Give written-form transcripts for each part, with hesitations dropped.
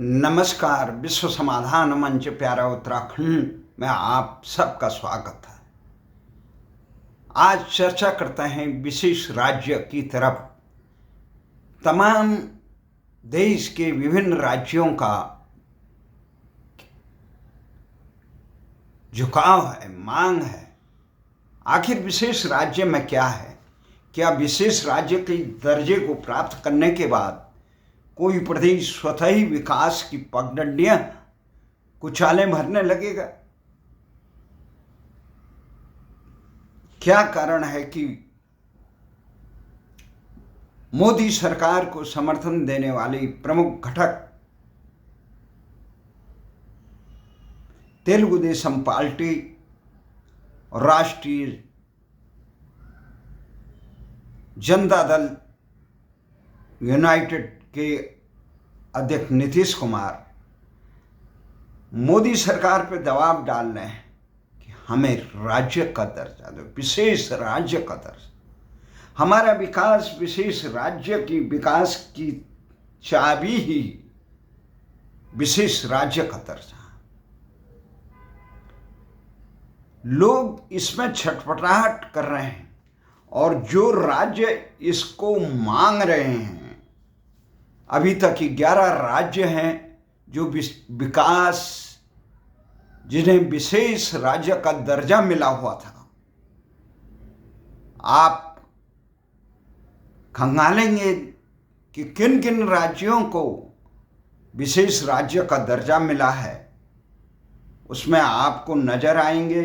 नमस्कार। विश्व समाधान मंच प्यारा उत्तराखंड में आप सबका स्वागत है। आज चर्चा करते हैं विशेष राज्य की तरफ। तमाम देश के विभिन्न राज्यों का झुकाव है, मांग है। आखिर विशेष राज्य में क्या है? क्या विशेष राज्य के दर्जे को प्राप्त करने के बाद कोई प्रदेश स्वतः ही विकास की पगडंडियां कुचाले भरने लगेगा? क्या कारण है कि मोदी सरकार को समर्थन देने वाली प्रमुख घटक तेलुगु देशम पार्टी और राष्ट्रीय जनता दल यूनाइटेड के अध्यक्ष नीतीश कुमार मोदी सरकार पर दबाव डाल रहे हैं कि हमें राज्य का दर्जा दो, विशेष राज्य का दर्जा। हमारा विकास विशेष राज्य की विकास की चाबी ही विशेष राज्य का दर्जा। लोग इसमें छटपटाहट कर रहे हैं और जो राज्य इसको मांग रहे हैं, अभी तक 11 राज्य हैं जो विकास, जिन्हें विशेष राज्य का दर्जा मिला हुआ था। आप खंगालेंगे कि किन किन राज्यों को विशेष राज्य का दर्जा मिला है, उसमें आपको नजर आएंगे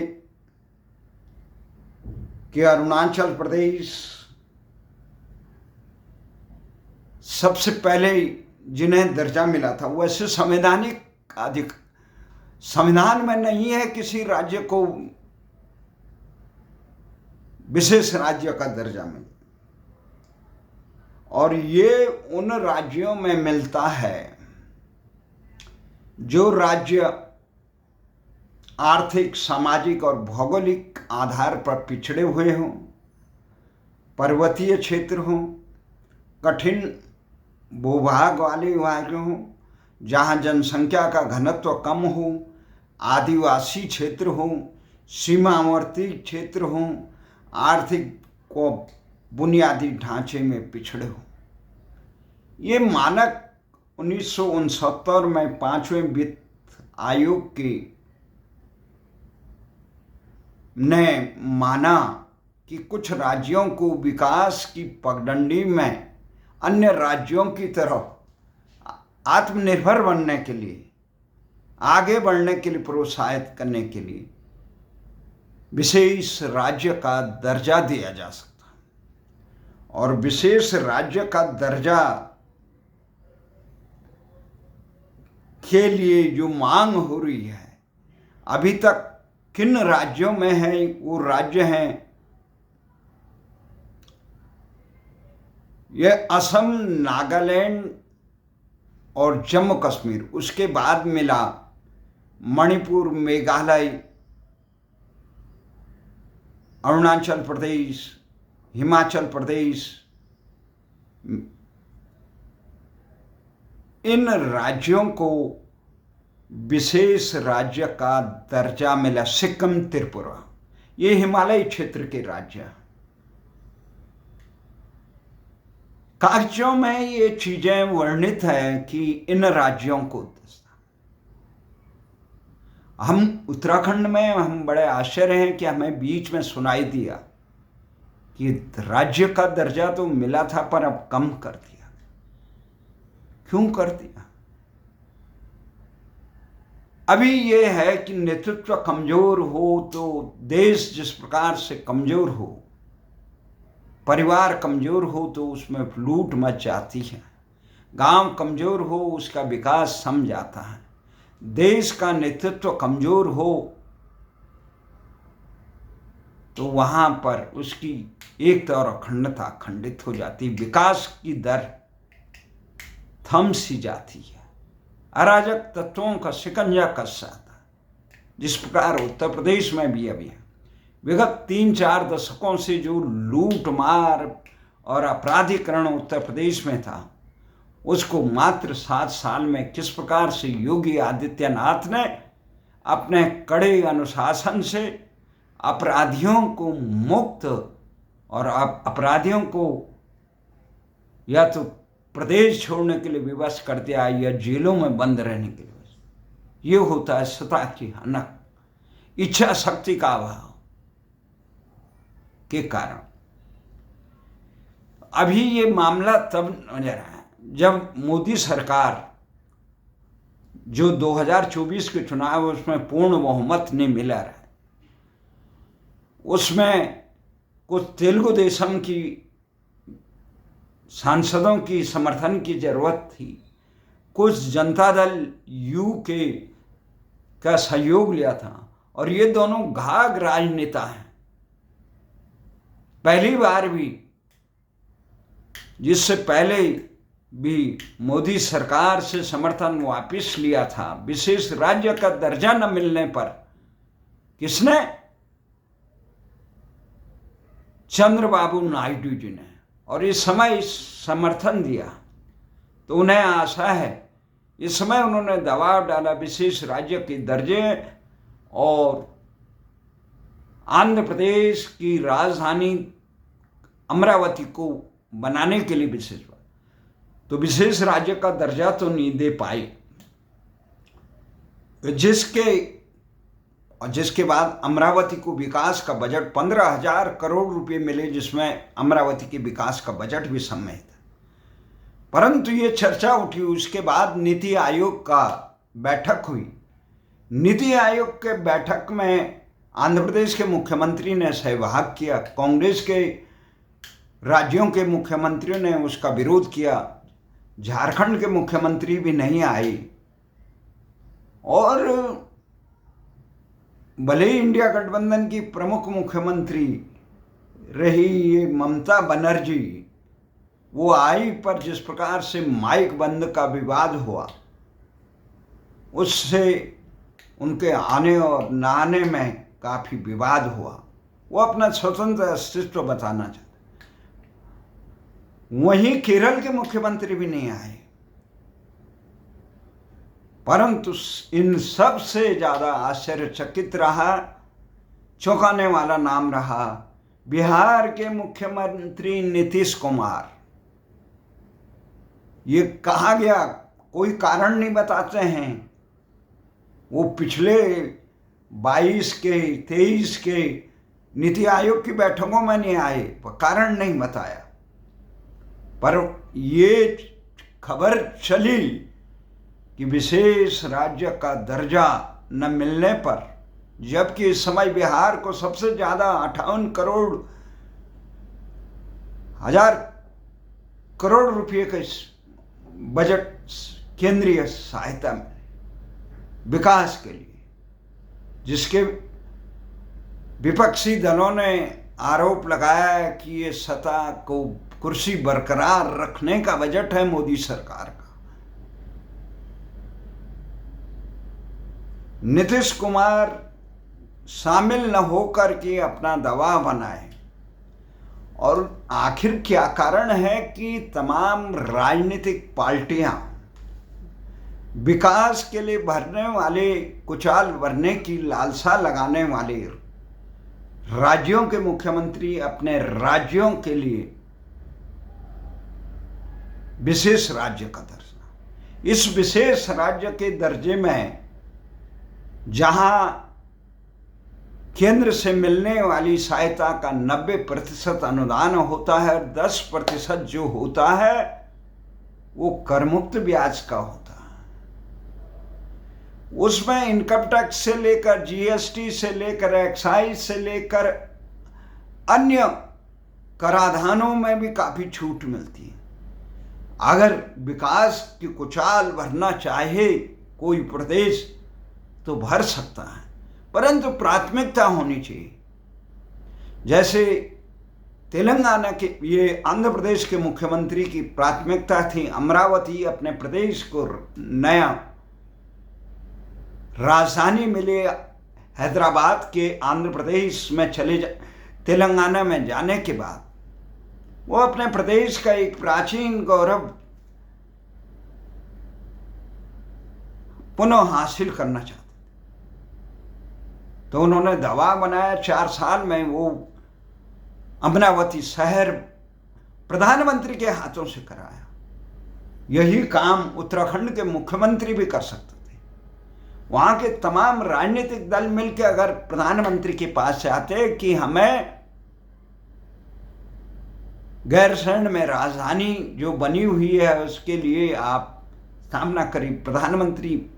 कि अरुणाचल प्रदेश सबसे पहले जिन्हें दर्जा मिला था। वैसे संवैधानिक संविधान में नहीं है किसी राज्य को विशेष राज्य का दर्जा मिले, और ये उन राज्यों में मिलता है जो राज्य आर्थिक, सामाजिक और भौगोलिक आधार पर पिछड़े हुए हों, पर्वतीय क्षेत्र हों, कठिन भूभाग वाले इलाके हों, जहाँ जनसंख्या का घनत्व कम हो, आदिवासी क्षेत्र हों, सीमावर्ती क्षेत्र हों, आर्थिक को बुनियादी ढांचे में पिछड़े हों। ये मानक 1969 में 5वें वित्त आयोग के ने माना कि कुछ राज्यों को विकास की पगडंडी में अन्य राज्यों की तरह आत्मनिर्भर बनने के लिए, आगे बढ़ने के लिए प्रोत्साहित करने के लिए विशेष राज्य का दर्जा दिया जा सकता है। और विशेष राज्य का दर्जा के लिए जो मांग हो रही है, अभी तक किन राज्यों में है? वो राज्य हैं ये असम, नागालैंड और जम्मू कश्मीर। उसके बाद मिला मणिपुर, मेघालय, अरुणाचल प्रदेश, हिमाचल प्रदेश। इन राज्यों को विशेष राज्य का दर्जा मिला। सिक्किम, त्रिपुरा, ये हिमालयी क्षेत्र के राज्य हैं। कागजों में ये चीजें वर्णित है कि इन राज्यों को, हम उत्तराखंड में हम बड़े आश्चर्य हैं कि हमें बीच में सुनाई दिया कि राज्य का दर्जा तो मिला था पर अब कम कर दिया। क्यों कर दिया? अभी ये है कि नेतृत्व कमजोर हो तो देश जिस प्रकार से कमजोर हो, परिवार कमजोर हो तो उसमें लूट मच जाती है, गांव कमजोर हो उसका विकास थम जाता है, देश का नेतृत्व कमजोर हो तो वहां पर उसकी एकता और अखंडता खंडित हो जाती, विकास की दर थम सी जाती है, अराजक तत्वों का शिकंजा कस जाता है। जिस प्रकार उत्तर प्रदेश में भी अभी है, विगत 3-4 दशकों से जो लूट मार और अपराधीकरण उत्तर प्रदेश में था, उसको मात्र 7 साल में किस प्रकार से योगी आदित्यनाथ ने अपने कड़े अनुशासन से अपराधियों को मुक्त और अपराधियों को या तो प्रदेश छोड़ने के लिए विवश कर दिया या जेलों में बंद रहने के लिए। ये होता है सत्ता की हनक, इच्छा शक्ति का अभाव के कारण। अभी ये मामला तब नजर आया जब मोदी सरकार जो 2024 के चुनाव उसमें पूर्ण बहुमत नहीं मिला रहा, उसमें कुछ तेलुगु देशम की सांसदों की समर्थन की जरूरत थी, कुछ जनता दल यू के का सहयोग लिया था, और ये दोनों घाघ राजनेता हैं। पहली बार भी, जिससे पहले भी मोदी सरकार से समर्थन वापस लिया था विशेष राज्य का दर्जा न मिलने पर, किसने? चंद्रबाबू नायडू जी ने, और इस समय समर्थन दिया। तो उन्हें आशा है, इस समय उन्होंने दबाव डाला विशेष राज्य के दर्जे और आंध्र प्रदेश की राजधानी अमरावती को बनाने के लिए विशेष, तो विशेष राज्य का दर्जा तो नहीं दे पाए, जिसके बाद अमरावती को विकास का बजट 15,000 करोड़ रुपए मिले, जिसमें अमरावती के विकास का बजट भी सम्मिलित है। परंतु ये चर्चा उठी, उसके बाद नीति आयोग का बैठक हुई। नीति आयोग के बैठक में आंध्र प्रदेश के मुख्यमंत्री ने सहभाग किया, कांग्रेस के राज्यों के मुख्यमंत्रियों ने उसका विरोध किया, झारखंड के मुख्यमंत्री भी नहीं आए, और भले ही इंडिया गठबंधन की प्रमुख मुख्यमंत्री रही ये ममता बनर्जी, वो आई, पर जिस प्रकार से माइक बंद का विवाद हुआ, उससे उनके आने और न आने में काफी विवाद हुआ। वो अपना स्वतंत्र अस्तित्व बताना चाहते। वहीं केरल के मुख्यमंत्री भी नहीं आए, परंतु इन सब से ज्यादा आश्चर्यचकित रहा, चौंकाने वाला नाम रहा बिहार के मुख्यमंत्री नीतीश कुमार। ये कहा गया, कोई कारण नहीं बताते हैं, वो पिछले 22 के 23 के नीति आयोग की बैठकों में नहीं आए, कारण नहीं बताया। पर ये खबर चली कि विशेष राज्य का दर्जा न मिलने पर, जबकि इस समय बिहार को सबसे ज्यादा 58 करोड़ रुपये का बजट केंद्रीय सहायता में विकास के लिए, जिसके विपक्षी दलों ने आरोप लगाया कि ये सत्ता को कुर्सी बरकरार रखने का बजट है मोदी सरकार का। नीतीश कुमार शामिल न होकर के अपना दबाव बनाए, और आखिर क्या कारण है कि तमाम राजनीतिक पार्टियां विकास के लिए भरने वाले, कुचाल भरने की लालसा लगाने वाले राज्यों के मुख्यमंत्री अपने राज्यों के लिए विशेष राज्य का दर्जा, इस विशेष राज्य के दर्जे में जहां केंद्र से मिलने वाली सहायता का 90% अनुदान होता है, 10% जो होता है वो करमुक्त ब्याज का होता है। उसमें इनकम टैक्स से लेकर जीएसटी से लेकर एक्साइज से लेकर अन्य कराधानों में भी काफी छूट मिलती है। अगर विकास की कुचाल भरना चाहे कोई प्रदेश तो भर सकता है, परंतु प्राथमिकता होनी चाहिए। जैसे तेलंगाना के, ये आंध्र प्रदेश के मुख्यमंत्री की प्राथमिकता थी अमरावती अपने प्रदेश को नया राजधानी मिले, हैदराबाद के आंध्र प्रदेश में तेलंगाना में जाने के बाद वो अपने प्रदेश का एक प्राचीन गौरव पुनः हासिल करना चाहते थे। तो उन्होंने दबाव बनाया, 4 साल में वो अमरावती शहर प्रधानमंत्री के हाथों से कराया। यही काम उत्तराखंड के मुख्यमंत्री भी कर सकते थे। वहां के तमाम राजनीतिक दल मिलकर अगर प्रधानमंत्री के पास से आते कि हमें गैरसैंण में राजधानी जो बनी हुई है उसके लिए आप स्थापना करी, प्रधानमंत्री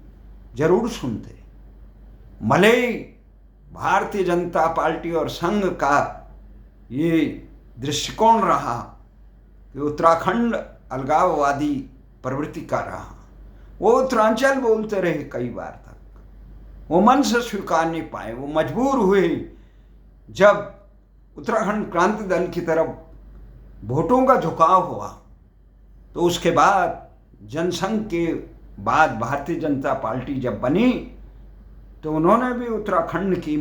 जरूर सुनते। भले ही भारतीय जनता पार्टी और संघ का ये दृष्टिकोण रहा कि उत्तराखंड अलगाववादी प्रवृत्ति का रहा, वो उत्तरांचल बोलते रहे कई बार तक, वो मन से स्वीकार नहीं पाए। वो मजबूर हुए जब उत्तराखंड क्रांति दल की तरफ वोटों का झुकाव हुआ, तो उसके बाद जनसंघ के बाद भारतीय जनता पार्टी जब बनी तो उन्होंने भी उत्तराखंड की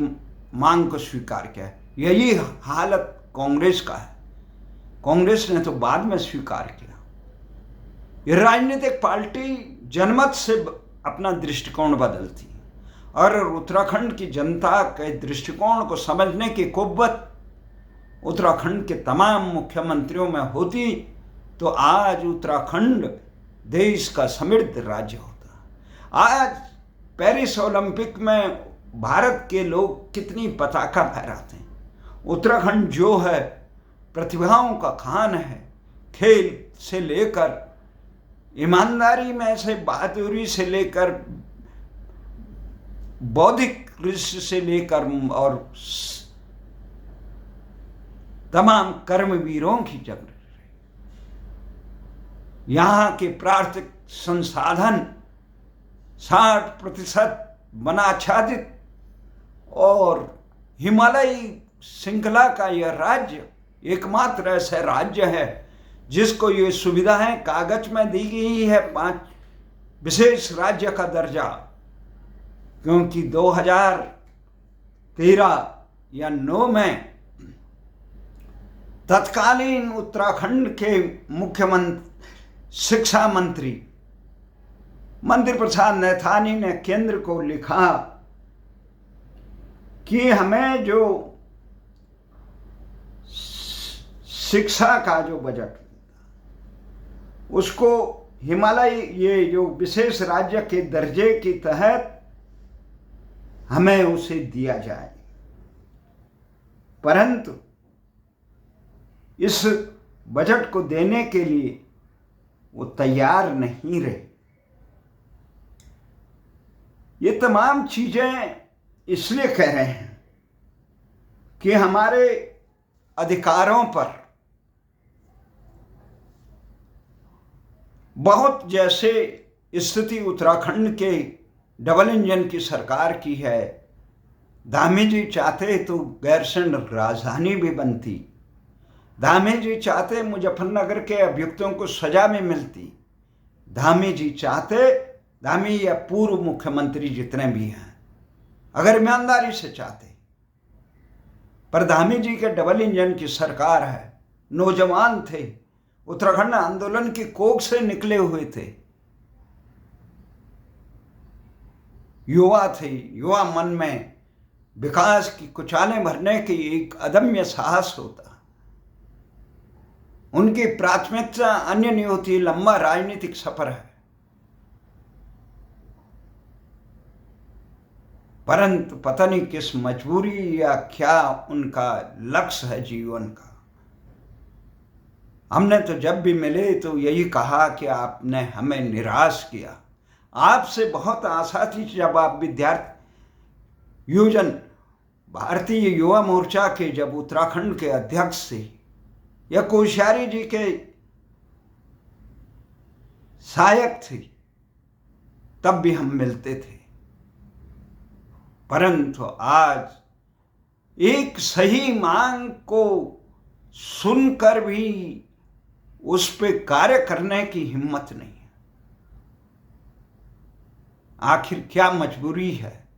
मांग को स्वीकार किया। यही हालत कांग्रेस का है। कांग्रेस ने तो बाद में स्वीकार किया। ये राजनीतिक पार्टी जनमत से अपना दृष्टिकोण बदलती, और उत्तराखंड की जनता के दृष्टिकोण को समझने की कुव्वत उत्तराखंड के तमाम मुख्यमंत्रियों में होती तो आज उत्तराखंड देश का समृद्ध राज्य होता। आज पेरिस ओलंपिक में भारत के लोग कितनी पताका फहराते हैं। उत्तराखंड जो है प्रतिभाओं का खान है, खेल से लेकर ईमानदारी में से बहादुरी से लेकर बौद्धिक दृष्टि से लेकर और तमाम कर्मवीरों की जगह यहाँ के प्राकृतिक संसाधन 60% वनाच्छादित और हिमालयी श्रृंखला का यह राज्य एकमात्र ऐसा राज्य है जिसको ये सुविधाएं कागज में दी गई है 5 विशेष राज्य का दर्जा, क्योंकि 2013 या 9 में तत्कालीन उत्तराखंड के मुख्यमंत्री शिक्षा मंत्री मंत्री प्रसाद नैथानी ने केंद्र को लिखा कि हमें जो शिक्षा का जो बजट उसको हिमालय ये जो विशेष राज्य के दर्जे के तहत हमें उसे दिया जाए, परंतु इस बजट को देने के लिए वो तैयार नहीं रहे। ये तमाम चीजें इसलिए कह रहे हैं कि हमारे अधिकारों पर बहुत जैसे स्थिति उत्तराखंड के डबल इंजन की सरकार की है। धामी जी चाहते तो गैरसैंण राजधानी भी बनती, धामी जी चाहते मुजफ्फरनगर के अभियुक्तों को सजा भी मिलती, धामी जी चाहते, धामी या पूर्व मुख्यमंत्री जितने भी हैं अगर ईमानदारी से चाहते, पर धामी जी के डबल इंजन की सरकार है। नौजवान थे, उत्तराखंड आंदोलन की कोख से निकले हुए थे, युवा थे, युवा मन में विकास की कुचालें भरने की एक अदम्य साहस होता। उनकी प्राथमिकता अन्य नहीं होती, लंबा राजनीतिक सफर है, परंतु पता नहीं किस मजबूरी या क्या उनका लक्ष्य है जीवन का। हमने तो जब भी मिले तो यही कहा कि आपने हमें निराश किया। आपसे बहुत आशा थी जब आप विद्यार्थी योजन भारतीय युवा मोर्चा के जब उत्तराखंड के अध्यक्ष थे या कोश्यारी जी के सहायक थे, तब भी हम मिलते थे, परंतु आज एक सही मांग को सुनकर भी उस पे कार्य करने की हिम्मत नहीं है। आखिर क्या मजबूरी है?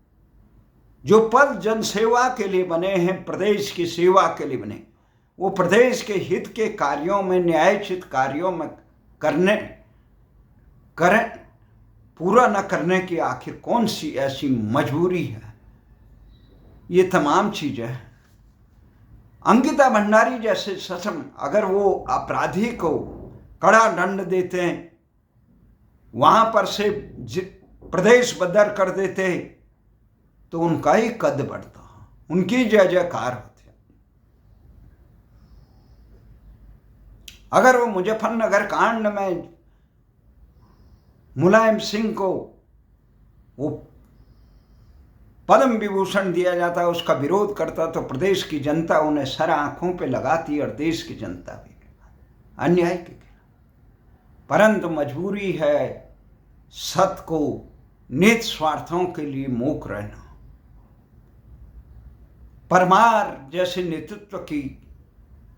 जो पद जनसेवा के लिए बने हैं, प्रदेश की सेवा के लिए बने, वो प्रदेश के हित के कार्यों में, न्यायोचित कार्यों में करें, पूरा न करने की आखिर कौन सी ऐसी मजबूरी है? ये तमाम चीजें हैं। अंकिता भंडारी जैसे ससम अगर वो अपराधी को कड़ा दंड देते हैं, वहां पर से प्रदेश बदर कर देते, तो उनका ही कद बढ़ता, उनकी जय जयकार होती। अगर वो मुजफ्फरनगर कांड में मुलायम सिंह को वो पद्म विभूषण दिया जाता, उसका विरोध करता, तो प्रदेश की जनता उन्हें सर आंखों पे लगाती और देश की जनता भी अन्याय के खिलाफ। परंतु मजबूरी है सत्य को नित स्वार्थों के लिए मूक रहना। परमार जैसे नेतृत्व की,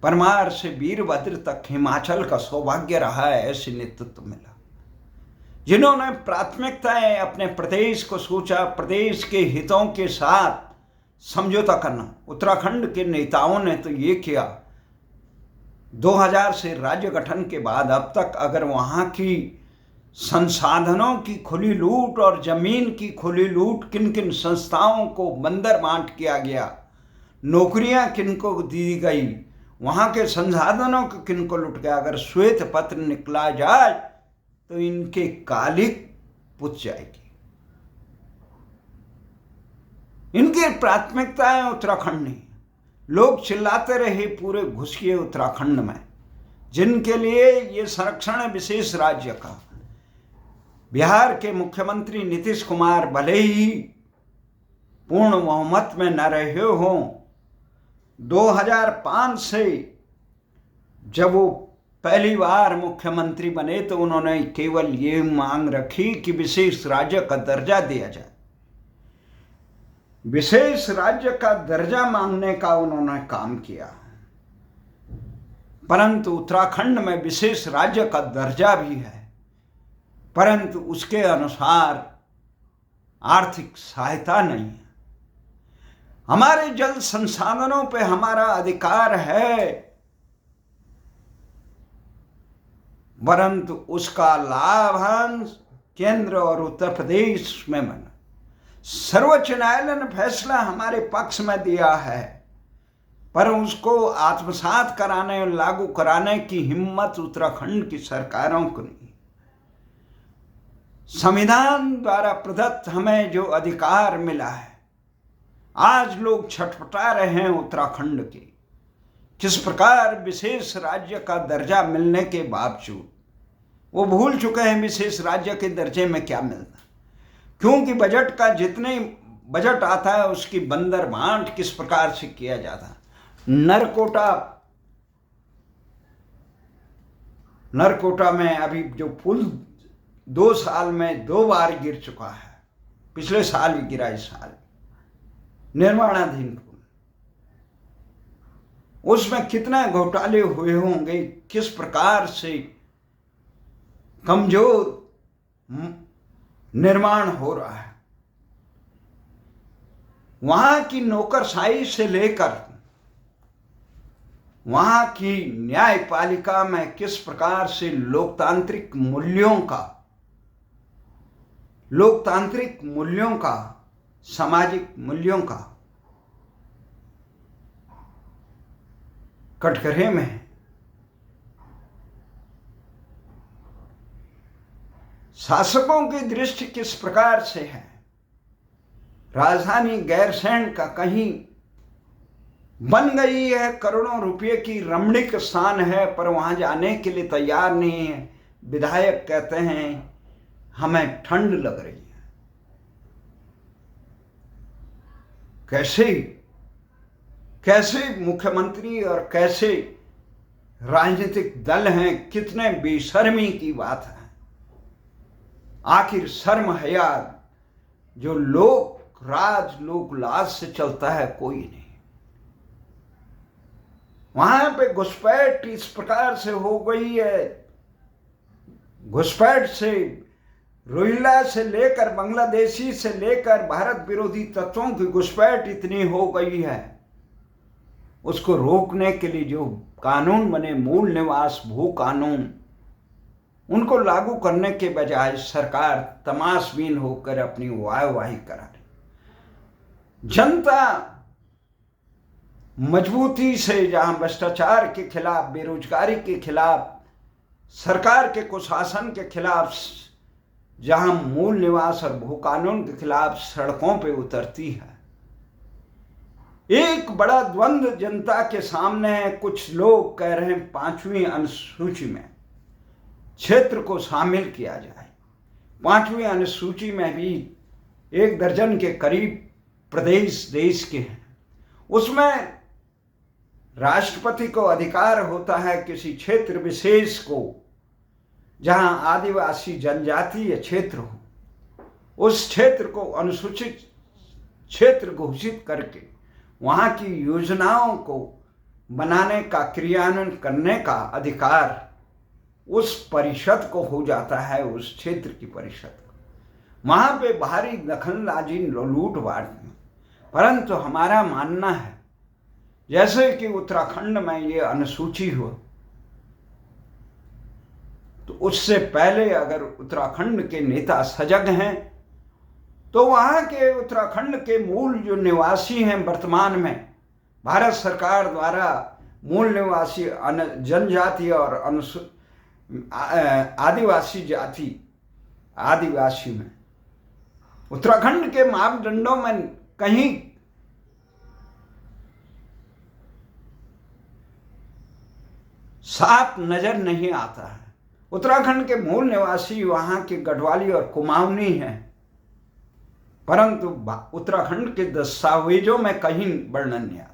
परमार से वीरभद्र तक हिमाचल का सौभाग्य रहा है, ऐसे नेतृत्व मिला जिन्होंने प्राथमिकताएं अपने प्रदेश को सोचा, प्रदेश के हितों के साथ समझौता करना। उत्तराखंड के नेताओं ने तो ये किया, 2000 से राज्य गठन के बाद अब तक अगर वहाँ की संसाधनों की खुली लूट और जमीन की खुली लूट, किन किन संस्थाओं को बंदर बांट किया गया, नौकरियां किन को दी गई, वहाँ के संसाधनों को किन को लुट गया, अगर श्वेत पत्र निकला जाए तो इनके कालिक पुछ जाएगी। इनकी प्राथमिकताएं उत्तराखंड नहीं। लोग चिल्लाते रहे पूरे घुसिए उत्तराखंड में, जिनके लिए ये संरक्षण विशेष राज्य का। बिहार के मुख्यमंत्री नीतीश कुमार भले ही पूर्ण बहुमत में न रहे हों, 2005 से जब वो पहली बार मुख्यमंत्री बने तो उन्होंने केवल ये मांग रखी कि विशेष राज्य का दर्जा दिया जाए। विशेष राज्य का दर्जा मांगने का उन्होंने काम किया, परंतु उत्तराखंड में विशेष राज्य का दर्जा भी है, परंतु उसके अनुसार आर्थिक सहायता नहीं है। हमारे जल संसाधनों पे हमारा अधिकार है, परंतु उसका लाभांश केंद्र और उत्तर प्रदेश में बना। सर्वोच्च न्यायालय ने फैसला हमारे पक्ष में दिया है, पर उसको आत्मसात कराने और लागू कराने की हिम्मत उत्तराखंड की सरकारों को नहीं। संविधान द्वारा प्रदत्त हमें जो अधिकार मिला है, आज लोग छटपटा रहे हैं उत्तराखंड के। किस प्रकार विशेष राज्य का दर्जा मिलने के बावजूद वो भूल चुके हैं विशेष राज्य के दर्जे में क्या मिलता, क्योंकि बजट का जितने बजट आता है उसकी बंदर बांट किस प्रकार से किया जाता। नरकोटा में अभी जो पुल 2 साल में 2 बार गिर चुका है, पिछले साल भी गिरा, इस साल निर्माणाधीन पुल, उसमें कितने घोटाले हुए होंगे, किस प्रकार से कमजोर निर्माण हो रहा है। वहां की नौकरशाही से लेकर वहां की न्यायपालिका में किस प्रकार से लोकतांत्रिक मूल्यों का सामाजिक मूल्यों का कटघरे में है। शासकों की दृष्टि किस प्रकार से है। राजधानी गैरसैंण का कहीं बन गई है, करोड़ों रुपए की रमणीक स्थान है, पर वहां जाने के लिए तैयार नहीं है। विधायक कहते हैं हमें ठंड लग रही है। कैसे मुख्यमंत्री और कैसे राजनीतिक दल हैं, कितने बेशर्मी की बात है। आखिर शर्म हया जो लोक लाज से चलता है कोई नहीं। वहां पे घुसपैठ इस प्रकार से हो गई है, घुसपैठ से रोहिंग्या से लेकर बांग्लादेशी से लेकर भारत विरोधी तत्वों की घुसपैठ इतनी हो गई है, उसको रोकने के लिए जो कानून बने, मूल निवास भू कानून, उनको लागू करने के बजाय सरकार तमाशबीन होकर अपनी वाहवाही करा रही। जनता मजबूती से जहां भ्रष्टाचार के खिलाफ, बेरोजगारी के खिलाफ, सरकार के कुशासन के खिलाफ, जहां मूल निवास और भू कानून के खिलाफ सड़कों पे उतरती है, एक बड़ा द्वंद्व जनता के सामने है। कुछ लोग कह रहे हैं 5वीं अनुसूची में क्षेत्र को शामिल किया जाए। 5वीं अनुसूची में भी 1 दर्जन के करीब प्रदेश देश के हैं। उसमें राष्ट्रपति को अधिकार होता है किसी क्षेत्र विशेष को, जहां आदिवासी जनजातीय क्षेत्र हो, उस क्षेत्र को अनुसूचित क्षेत्र घोषित करके वहां की योजनाओं को बनाने का, क्रियान्वयन करने का अधिकार उस परिषद को हो जाता है, उस क्षेत्र की परिषद को। वहां पे भारी दखलंदाजी, लूटपाट में। परंतु हमारा मानना है, जैसे कि उत्तराखंड में ये अनुसूची हो, तो उससे पहले अगर उत्तराखंड के नेता सजग हैं, तो वहां के उत्तराखंड के मूल जो निवासी हैं, वर्तमान में भारत सरकार द्वारा मूल निवासी जनजाति और आदिवासी में उत्तराखंड के मापदंडों में कहीं साफ नजर नहीं आता है। उत्तराखंड के मूल निवासी वहां के गढ़वाली और कुमाऊनी हैं, परंतु उत्तराखंड के दस्तावेजों में कहीं वर्णन नहीं आता।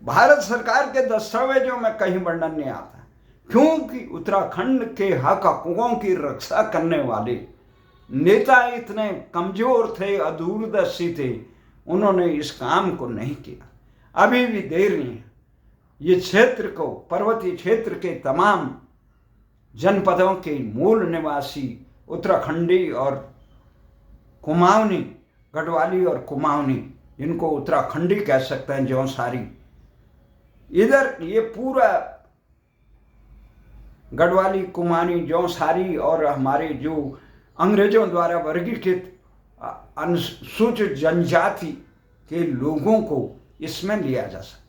भारत सरकार के दस्तावेजों में कहीं वर्णन नहीं आता, क्योंकि उत्तराखंड के हक हकूकों की रक्षा करने वाले नेता इतने कमजोर थे, अदूरदर्शी थे, उन्होंने इस काम को नहीं किया। अभी भी देर नहीं है। ये क्षेत्र को, पर्वतीय क्षेत्र के तमाम जनपदों के मूल निवासी उत्तराखंडी और कुमाऊनी, गढ़वाली और कुमाऊनी, जिनको उत्तराखंडी कह सकते हैं, जौनसारी, इधर ये पूरा गढ़वाली, कुमाऊनी, जौनसारी और हमारे जो अंग्रेजों द्वारा वर्गीकृत अनुसूचित जनजाति के लोगों को इसमें लिया जा सकता।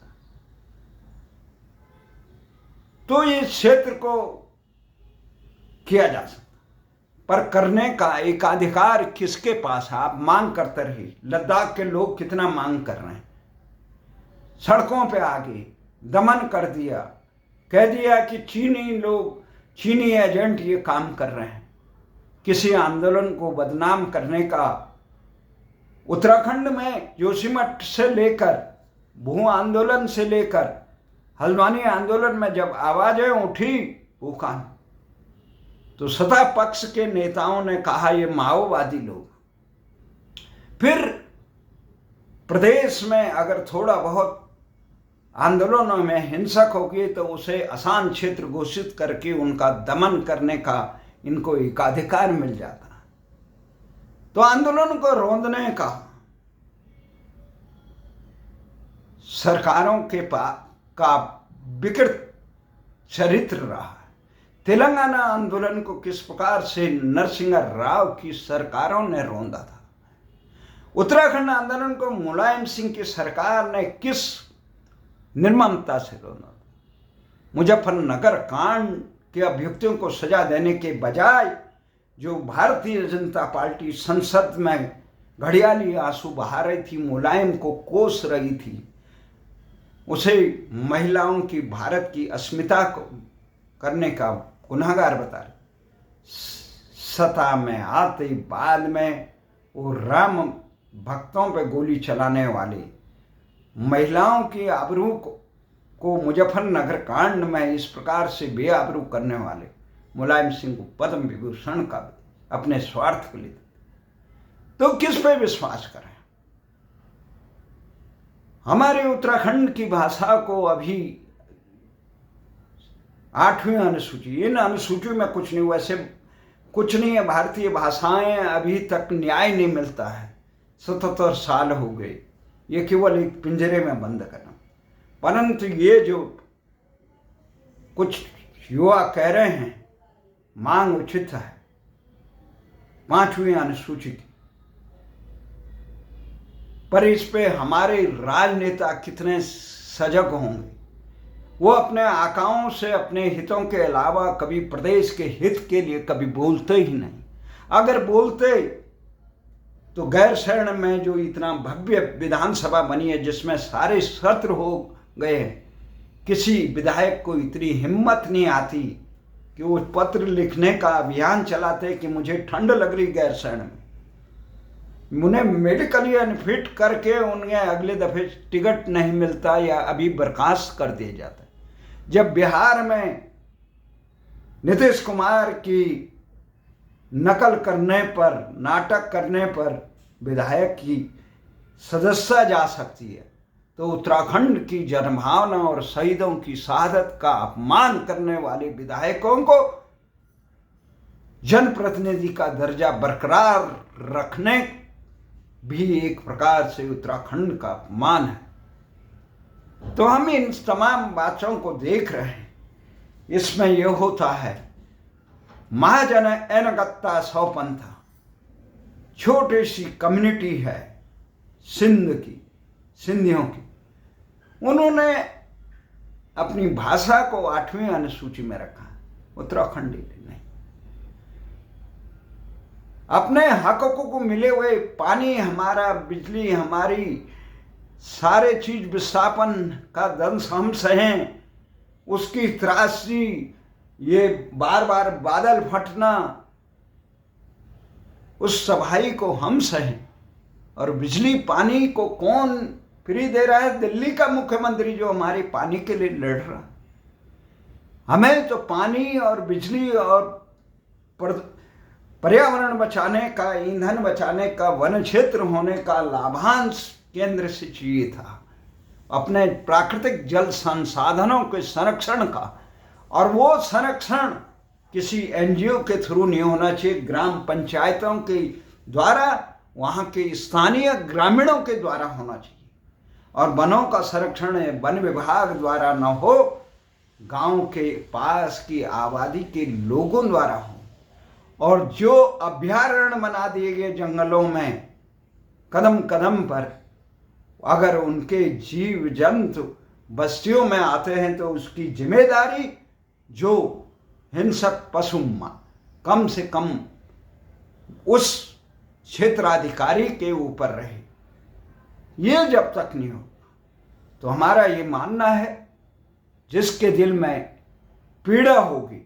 तो इस क्षेत्र को किया जा सकता, पर करने का एकाधिकार किसके पास है? आप मांग करते रहे। लद्दाख के लोग कितना मांग कर रहे हैं, सड़कों पे आगे दमन कर दिया, कह दिया कि चीनी लोग, चीनी एजेंट ये काम कर रहे हैं, किसी आंदोलन को बदनाम करने का। उत्तराखंड में जोशीमठ से लेकर, भू आंदोलन से लेकर हल्द्वानी आंदोलन में जब आवाजें उठी भूखान, तो सत्ता पक्ष के नेताओं ने कहा ये माओवादी लोग। फिर प्रदेश में अगर थोड़ा बहुत आंदोलनों में हिंसक होगी तो उसे आसान क्षेत्र घोषित करके उनका दमन करने का इनको एकाधिकार मिल जाता। तो आंदोलन को रोंदने का सरकारों के का विकृत चरित्र रहा है। तेलंगाना आंदोलन को किस प्रकार से नरसिंह राव की सरकारों ने रोंदा था, उत्तराखंड आंदोलन को मुलायम सिंह की सरकार ने किस निर्ममता से रोना था। मुजफ्फरनगर कांड के अभियुक्तों को सजा देने के बजाय जो भारतीय जनता पार्टी संसद में घड़ियाली आंसू बहा रही थी, मुलायम को कोस रही थी, उसे महिलाओं की, भारत की अस्मिता को करने का गुनहगार बता रहे, सत्ता में आते बाद में वो राम भक्तों पे गोली चलाने वाले, महिलाओं की आबरू को मुजफ्फरनगर कांड में इस प्रकार से बेआबरू करने वाले मुलायम सिंह को पद्म विभूषण का अपने स्वार्थ के लिए, तो किस पे विश्वास करें? हमारे उत्तराखंड की भाषा को अभी 8वीं अनुसूची, इन अनुसूची में कुछ नहीं, वैसे कुछ नहीं है। भारतीय भाषाएं अभी तक न्याय नहीं मिलता है। 77 साल हो गए, ये केवल एक पिंजरे में बंद करना। परंतु ये जो कुछ युवा कह रहे हैं मांग उचित है 5वीं अनुसूची की, पर इस पे हमारे राजनेता कितने सजग होंगे। वो अपने आकाओं से अपने हितों के अलावा कभी प्रदेश के हित के लिए कभी बोलते ही नहीं। अगर बोलते तो गैरसैंण में जो इतना भव्य विधानसभा बनी है, जिसमें सारे सत्र हो गए हैं, किसी विधायक को इतनी हिम्मत नहीं आती कि वो पत्र लिखने का अभियान चलाते कि मुझे ठंड लग रही गैरसैंण में, उन्हें मेडिकली अनफिट करके उन्हें अगले दफे टिकट नहीं मिलता या अभी बर्खास्त कर दिया जाता है। जब बिहार में नीतीश कुमार की नकल करने पर, नाटक करने पर विधायक की सदस्यता जा सकती है, तो उत्तराखंड की जनभावना और शहीदों की शहादत का अपमान करने वाले विधायकों को जनप्रतिनिधि का दर्जा बरकरार रखने भी एक प्रकार से उत्तराखंड का अपमान है। तो हम इन तमाम बातों को देख रहे हैं। इसमें यह होता है, महाजन एनगत्ता सौ पंथा, छोटी सी कम्युनिटी है सिंध की, सिंधियों की, उन्होंने अपनी भाषा को 8वीं अनुसूची में रखा, उत्तराखंडी नहीं। अपने हकों को मिले हुए पानी हमारा, बिजली हमारी, सारे चीज विस्थापन का दंश हम सहें, उसकी त्रासदी, ये बार बार बादल फटना, उस सफाई को हम सहें। और बिजली पानी को कौन फ्री दे रहा है? दिल्ली का मुख्यमंत्री जो हमारे पानी के लिए लड़ रहा है। हमें तो पानी और बिजली और पर्यावरण बचाने का, ईंधन बचाने का, वन क्षेत्र होने का लाभांश केंद्र से चाहिए था, अपने प्राकृतिक जल संसाधनों के संरक्षण का। और वो संरक्षण किसी एनजीओ के थ्रू नहीं होना चाहिए, ग्राम पंचायतों के द्वारा, वहाँ के स्थानीय ग्रामीणों के द्वारा होना चाहिए। और वनों का संरक्षण वन विभाग द्वारा न हो, गांव के पास की आबादी के लोगों द्वारा हो। और जो अभयारण्य बना दिए गए जंगलों में कदम कदम पर, अगर उनके जीव जंतु बस्तियों में आते हैं तो उसकी जिम्मेदारी जो हिंसक पशु कम से कम उस क्षेत्राधिकारी के ऊपर रहे। ये जब तक नहीं हो तो हमारा ये मानना है, जिसके दिल में पीड़ा होगी,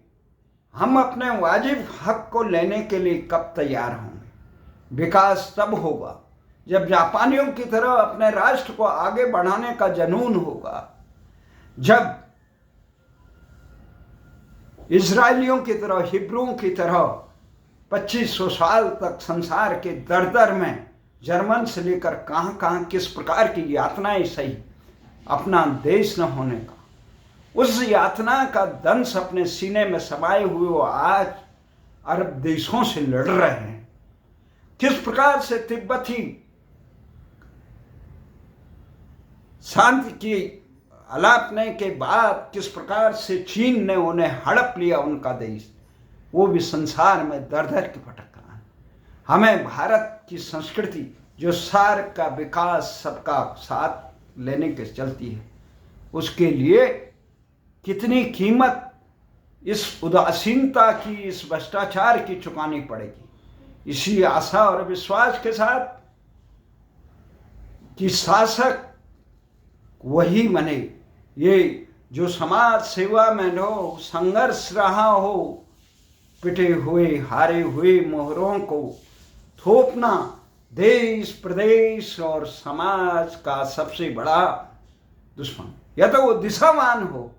हम अपने वाजिब हक को लेने के लिए कब तैयार होंगे? विकास तब होगा जब जापानियों की तरह अपने राष्ट्र को आगे बढ़ाने का जुनून होगा, जब इजरायलियों की तरह, हिब्रुओं की तरह 2500 साल तक संसार के दर दर में, जर्मन से लेकर कहाँ कहाँ किस प्रकार की यातनाएं सही अपना देश न होने का, उस यातना का दंश अपने सीने में समाये हुए वो आज अरब देशों से लड़ रहे हैं। किस प्रकार से तिब्बती शांति की अलापने के बाद किस प्रकार से चीन ने उन्हें हड़प लिया, उनका देश, वो भी संसार में दर दर की भटक रहा है। हमें भारत की संस्कृति जो सार का विकास सबका साथ लेने के चलती है, उसके लिए कितनी कीमत इस उदासीनता की, इस भ्रष्टाचार की चुकानी पड़ेगी। इसी आशा और विश्वास के साथ कि शासक वही बने, ये जो समाज सेवा में हो, संघर्ष रहा हो, पिटे हुए हारे हुए मोहरों को थोपना देश, प्रदेश और समाज का सबसे बड़ा दुश्मन, या तो वो दिशावान हो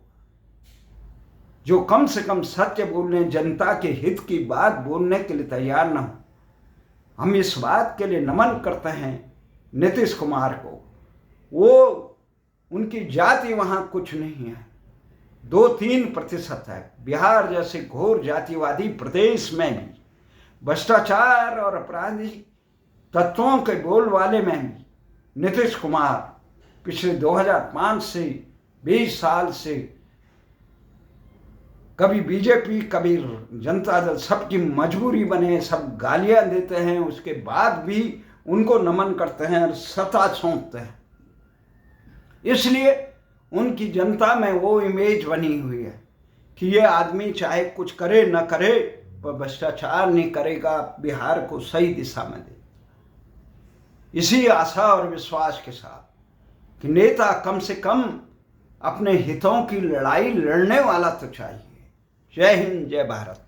जो कम से कम सत्य बोलने, जनता के हित की बात बोलने के लिए तैयार न हो। हम इस बात के लिए नमन करते हैं नीतीश कुमार को। वो, उनकी जाति वहाँ कुछ नहीं है, 2-3% है। बिहार जैसे घोर जातिवादी प्रदेश में भी, भ्रष्टाचार और आपराधिक तत्वों के बोलवाले में भी नीतीश कुमार पिछले 2005 से 20 साल से कभी बीजेपी, कभी जनता दल, सबकी मजबूरी बने, सब गालियां देते हैं, उसके बाद भी उनको नमन करते हैं और सत्ता सौंपते हैं। इसलिए उनकी जनता में वो इमेज बनी हुई है कि ये आदमी चाहे कुछ करे न करे पर भ्रष्टाचार नहीं करेगा, बिहार को सही दिशा में दे। इसी आशा और विश्वास के साथ कि नेता कम से कम अपने हितों की लड़ाई लड़ने वाला तो चाहिए। जय हिंद, जय भारत।